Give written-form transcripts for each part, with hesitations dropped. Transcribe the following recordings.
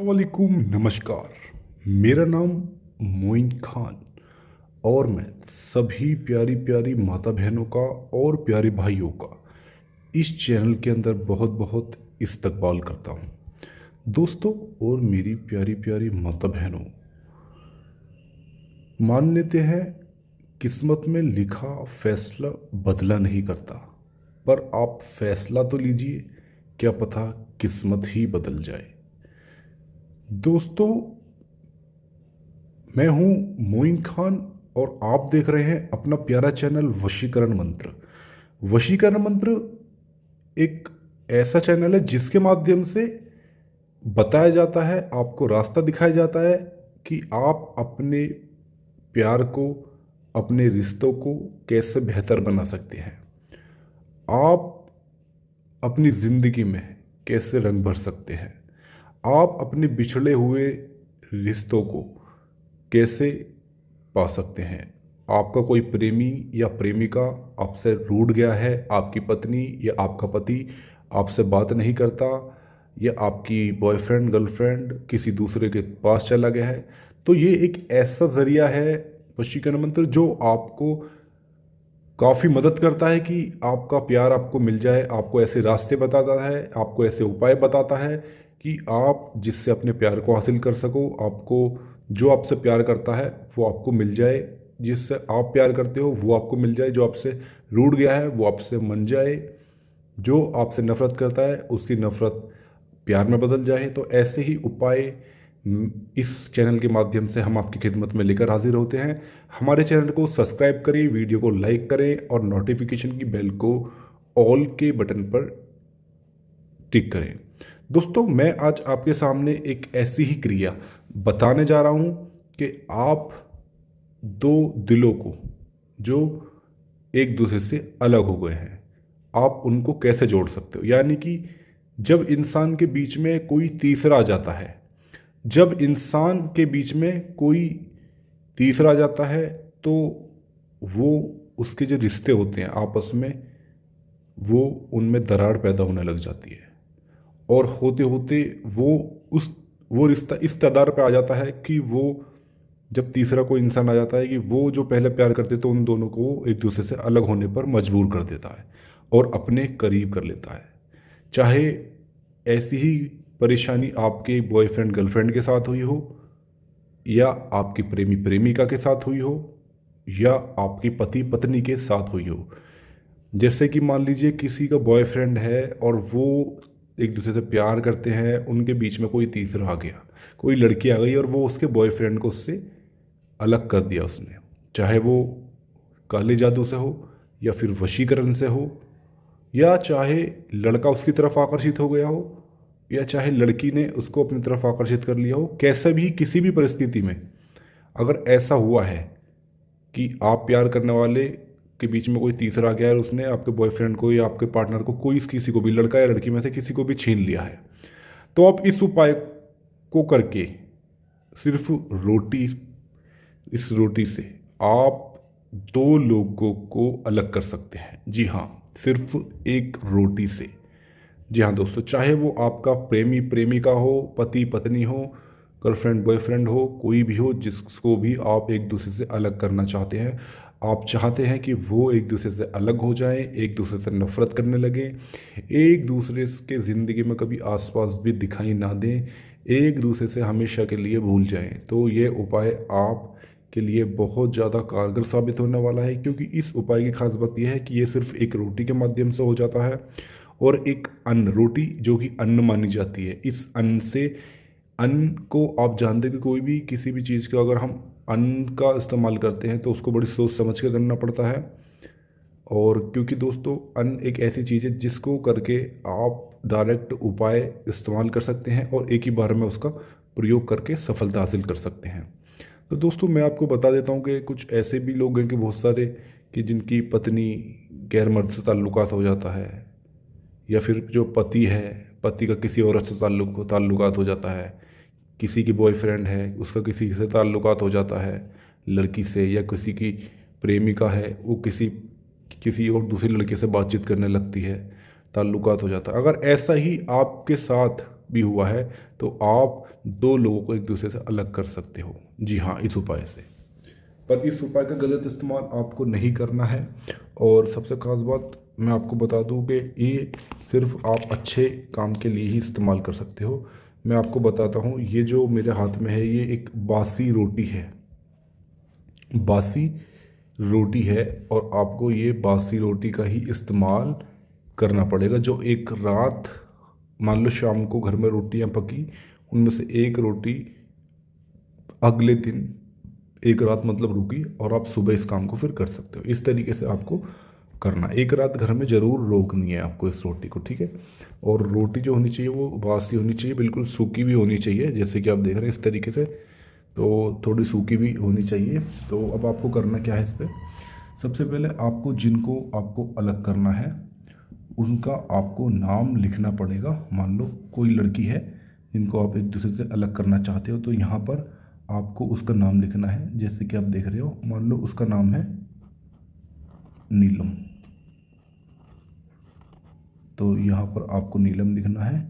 वालेकुम, नमस्कार। मेरा नाम मोइन खान और मैं सभी प्यारी प्यारी माता बहनों का और प्यारे भाइयों का इस चैनल के अंदर बहुत बहुत इस्तकबाल करता हूँ। दोस्तों और मेरी प्यारी प्यारी माता बहनों, मान लेते हैं किस्मत में लिखा फैसला बदला नहीं करता, पर आप फैसला तो लीजिए, क्या पता किस्मत ही बदल जाए। दोस्तों, मैं हूं मोइन खान और आप देख रहे हैं अपना प्यारा चैनल वशीकरण मंत्र। वशीकरण मंत्र एक ऐसा चैनल है जिसके माध्यम से बताया जाता है, आपको रास्ता दिखाया जाता है कि आप अपने प्यार को, अपने रिश्तों को कैसे बेहतर बना सकते हैं। आप अपनी ज़िंदगी में कैसे रंग भर सकते हैं। आप अपने बिछड़े हुए रिश्तों को कैसे पा सकते हैं। आपका कोई प्रेमी या प्रेमिका आपसे रूठ गया है, आपकी पत्नी या आपका पति आपसे बात नहीं करता, या आपकी बॉयफ्रेंड गर्लफ्रेंड किसी दूसरे के पास चला गया है, तो ये एक ऐसा ज़रिया है वशीकरण मंत्र जो आपको काफ़ी मदद करता है कि आपका प्यार आपको मिल जाए। आपको ऐसे रास्ते बताता है, आपको ऐसे उपाय बताता है कि आप जिससे अपने प्यार को हासिल कर सको। आपको जो आपसे प्यार करता है वो आपको मिल जाए, जिससे आप प्यार करते हो वो आपको मिल जाए, जो आपसे रूठ गया है वो आपसे मन जाए, जो आपसे नफरत करता है उसकी नफरत प्यार में बदल जाए। तो ऐसे ही उपाय इस चैनल के माध्यम से हम आपकी खिदमत में लेकर हाजिर होते हैं। हमारे चैनल को सब्सक्राइब करें, वीडियो को लाइक करें और नोटिफिकेशन की बेल को ऑल के बटन पर टिक करें। दोस्तों, मैं आज आपके सामने एक ऐसी ही क्रिया बताने जा रहा हूं कि आप दो दिलों को जो एक दूसरे से अलग हो गए हैं, आप उनको कैसे जोड़ सकते हो। यानी कि जब इंसान के बीच में कोई तीसरा आ जाता है, जब इंसान के बीच में कोई तीसरा आ जाता है, तो वो उसके जो रिश्ते होते हैं आपस में, वो उनमें दरार पैदा होने लग जाती है। और होते होते वो रिश्ता इस कगार पे आ जाता है कि वो, जब तीसरा कोई इंसान आ जाता है, कि वो जो पहले प्यार करते तो उन दोनों को एक दूसरे से अलग होने पर मजबूर कर देता है और अपने करीब कर लेता है। चाहे ऐसी ही परेशानी आपके बॉयफ्रेंड गर्लफ्रेंड के साथ हुई हो, या आपकी प्रेमी प्रेमिका के साथ हुई हो, या आपकी पति पत्नी के साथ हुई हो। जैसे कि मान लीजिए किसी का बॉयफ्रेंड है और वो एक दूसरे से प्यार करते हैं, उनके बीच में कोई तीसरा आ गया, कोई लड़की आ गई और वो उसके बॉयफ्रेंड को उससे अलग कर दिया उसने। चाहे वो काले जादू से हो, या फिर वशीकरण से हो, या चाहे लड़का उसकी तरफ आकर्षित हो गया हो, या चाहे लड़की ने उसको अपनी तरफ आकर्षित कर लिया हो। कैसे भी, किसी भी परिस्थिति में अगर ऐसा हुआ है कि आप प्यार करने वाले के बीच में कोई तीसरा आ गया है और उसने आपके बॉयफ्रेंड को या आपके पार्टनर को, कोई किसी को भी, लड़का या लड़की में से किसी को भी छीन लिया है, तो आप इस उपाय को करके सिर्फ रोटी, इस रोटी से आप दो लोगों को अलग कर सकते हैं। जी हाँ, सिर्फ एक रोटी से। जी हाँ दोस्तों, चाहे वो आपका प्रेमी प्रेमिका हो, पति पत्नी हो, गर्लफ्रेंड बॉयफ्रेंड हो, कोई भी हो, जिसको भी आप एक दूसरे से अलग करना चाहते हैं, आप चाहते हैं कि वो एक दूसरे से अलग हो जाएं, एक दूसरे से नफरत करने लगें, एक दूसरे के ज़िंदगी में कभी आसपास भी दिखाई ना दें, एक दूसरे से हमेशा के लिए भूल जाएं, तो ये उपाय आप के लिए बहुत ज़्यादा कारगर साबित होने वाला है। क्योंकि इस उपाय की खास बात यह है कि ये सिर्फ एक रोटी के माध्यम से हो जाता है। और एक अन्न, रोटी जो कि अन्न मानी जाती है, इस अन्न से, अन्न को आप जानते हैं कि कोई भी किसी भी चीज़ का अगर हम अन्न का इस्तेमाल करते हैं तो उसको बड़ी सोच समझ के करना पड़ता है। और क्योंकि दोस्तों अन्न एक ऐसी चीज़ है जिसको करके आप डायरेक्ट उपाय इस्तेमाल कर सकते हैं और एक ही बार में उसका प्रयोग करके सफलता हासिल कर सकते हैं। तो दोस्तों, मैं आपको बता देता हूँ कि कुछ ऐसे भी लोग हैं कि बहुत सारे, कि जिनकी पत्नी गैर मर्द से ताल्लुकात हो जाता है, या फिर जो पति है, पति का किसी औरत से ताल्लुकात हो जाता है, किसी की बॉयफ्रेंड है उसका किसी से ताल्लुकात हो जाता है लड़की से, या किसी की प्रेमिका है वो किसी किसी और दूसरी लड़के से बातचीत करने लगती है, ताल्लुकात हो जाता है। अगर ऐसा ही आपके साथ भी हुआ है तो आप दो लोगों को एक दूसरे से अलग कर सकते हो। जी हाँ, इस उपाय से। पर इस उपाय का गलत इस्तेमाल आपको नहीं करना है। और सबसे खास बात मैं आपको बता दूं कि ये सिर्फ आप अच्छे काम के लिए ही इस्तेमाल कर सकते हो। मैं आपको बताता हूँ, ये जो मेरे हाथ में है ये एक बासी रोटी है, बासी रोटी है। और आपको ये बासी रोटी का ही इस्तेमाल करना पड़ेगा। जो एक रात, मान लो शाम को घर में रोटियां पकी, उनमें से एक रोटी अगले दिन एक रात मतलब रुकी और आप सुबह इस काम को फिर कर सकते हो। इस तरीके से आपको करना, एक रात घर में ज़रूर रोकनी है आपको इस रोटी को, ठीक है। और रोटी जो होनी चाहिए वो बासी होनी चाहिए, बिल्कुल सूखी भी होनी चाहिए, जैसे कि आप देख रहे हैं इस तरीके से। तो थोड़ी सूखी भी होनी चाहिए। तो अब आपको करना क्या है इस पर, सबसे पहले आपको जिनको आपको अलग करना है उनका आपको नाम लिखना पड़ेगा। मान लो कोई लड़की है जिनको आप एक दूसरे से अलग करना चाहते हो, तो यहाँ पर आपको उसका नाम लिखना है। जैसे कि आप देख रहे हो, मान लो उसका नाम है नीलम, तो यहाँ पर आपको नीलम लिखना है।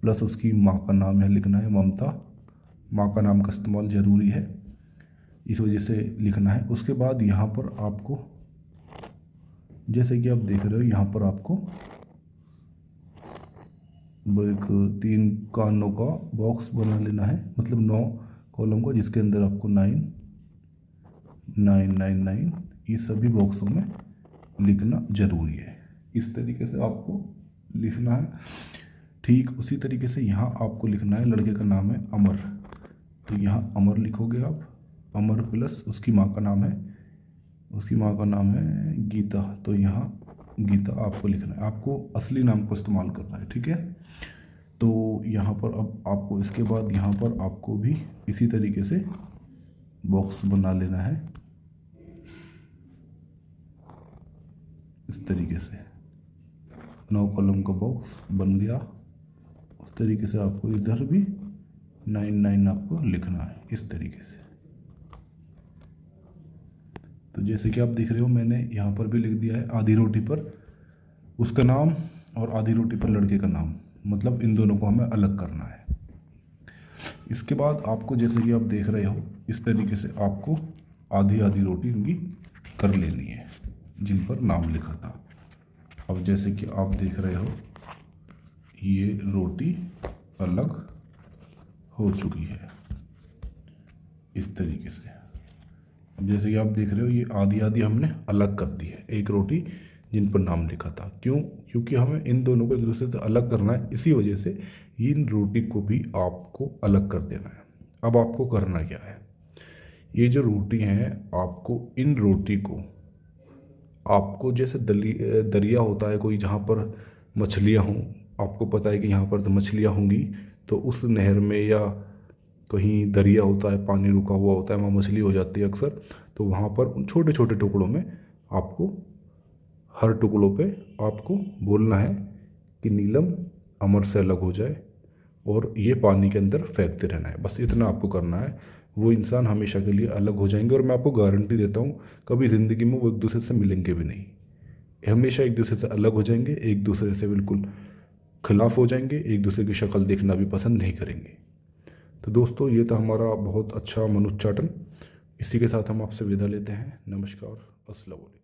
प्लस उसकी माँ का नाम है लिखना है ममता, माँ का नाम का इस्तेमाल ज़रूरी है, इस वजह से लिखना है। उसके बाद यहाँ पर आपको, जैसे कि आप देख रहे हो, यहाँ पर आपको एक 3 कानों का बॉक्स बना लेना है, मतलब 9 कॉलम का, जिसके अंदर आपको 9 9 9 9 ये सभी बॉक्सों में लिखना ज़रूरी है। इस तरीके से आपको लिखना है। ठीक उसी तरीके से यहाँ आपको लिखना है, लड़के का नाम है अमर, तो यहाँ अमर लिखोगे आप, अमर प्लस उसकी माँ का नाम है, उसकी माँ का नाम है गीता, तो यहाँ गीता आपको लिखना है। आपको असली नाम को इस्तेमाल करना है, ठीक है। तो यहाँ पर अब आपको इसके बाद यहाँ पर आपको भी इसी तरीके से बॉक्स बना लेना है, इस तरीके से 9 कॉलम का बॉक्स बन गया। उस तरीके से आपको इधर भी 9 9 आपको लिखना है, इस तरीके से। तो जैसे कि आप देख रहे हो, मैंने यहाँ पर भी लिख दिया है आधी रोटी पर उसका नाम और आधी रोटी पर लड़के का नाम, मतलब इन दोनों को हमें अलग करना है। इसके बाद आपको, जैसे कि आप देख रहे हो, इस तरीके से आपको आधी आधी रोटी उनकी कर लेनी है जिन पर नाम लिखा था। अब जैसे कि आप देख रहे हो, ये रोटी अलग हो चुकी है इस तरीके से। अब जैसे कि आप देख रहे हो, ये आधी आधी हमने अलग कर दी है, एक रोटी जिन पर नाम लिखा था। क्यों? क्योंकि हमें इन दोनों को एक दूसरे से अलग करना है, इसी वजह से इन रोटी को भी आपको अलग कर देना है। अब आपको करना क्या है, ये जो रोटी हैं, आपको इन रोटी को, आपको जैसे दरिया होता है कोई जहाँ पर मछलियाँ हों, आपको पता है कि यहाँ पर तो मछलियाँ होंगी, तो उस नहर में या कहीं दरिया होता है, पानी रुका हुआ होता है, वहाँ मछली हो जाती है अक्सर। तो वहाँ पर उन छोटे छोटे टुकड़ों में आपको, हर टुकड़ों पे आपको बोलना है कि नीलम अमर से अलग हो जाए, और ये पानी के अंदर फेंकते रहना है। बस इतना आपको करना है, वो इंसान हमेशा के लिए अलग हो जाएंगे। और मैं आपको गारंटी देता हूँ, कभी ज़िंदगी में वो एक दूसरे से मिलेंगे भी नहीं, हमेशा एक दूसरे से अलग हो जाएंगे, एक दूसरे से बिल्कुल खिलाफ हो जाएंगे, एक दूसरे की शक्ल देखना भी पसंद नहीं करेंगे। तो दोस्तों, ये था हमारा बहुत अच्छा मनुच्चाटन। इसी के साथ हम आपसे विदा लेते हैं। नमस्कार, अस्सलाम वालेकुम।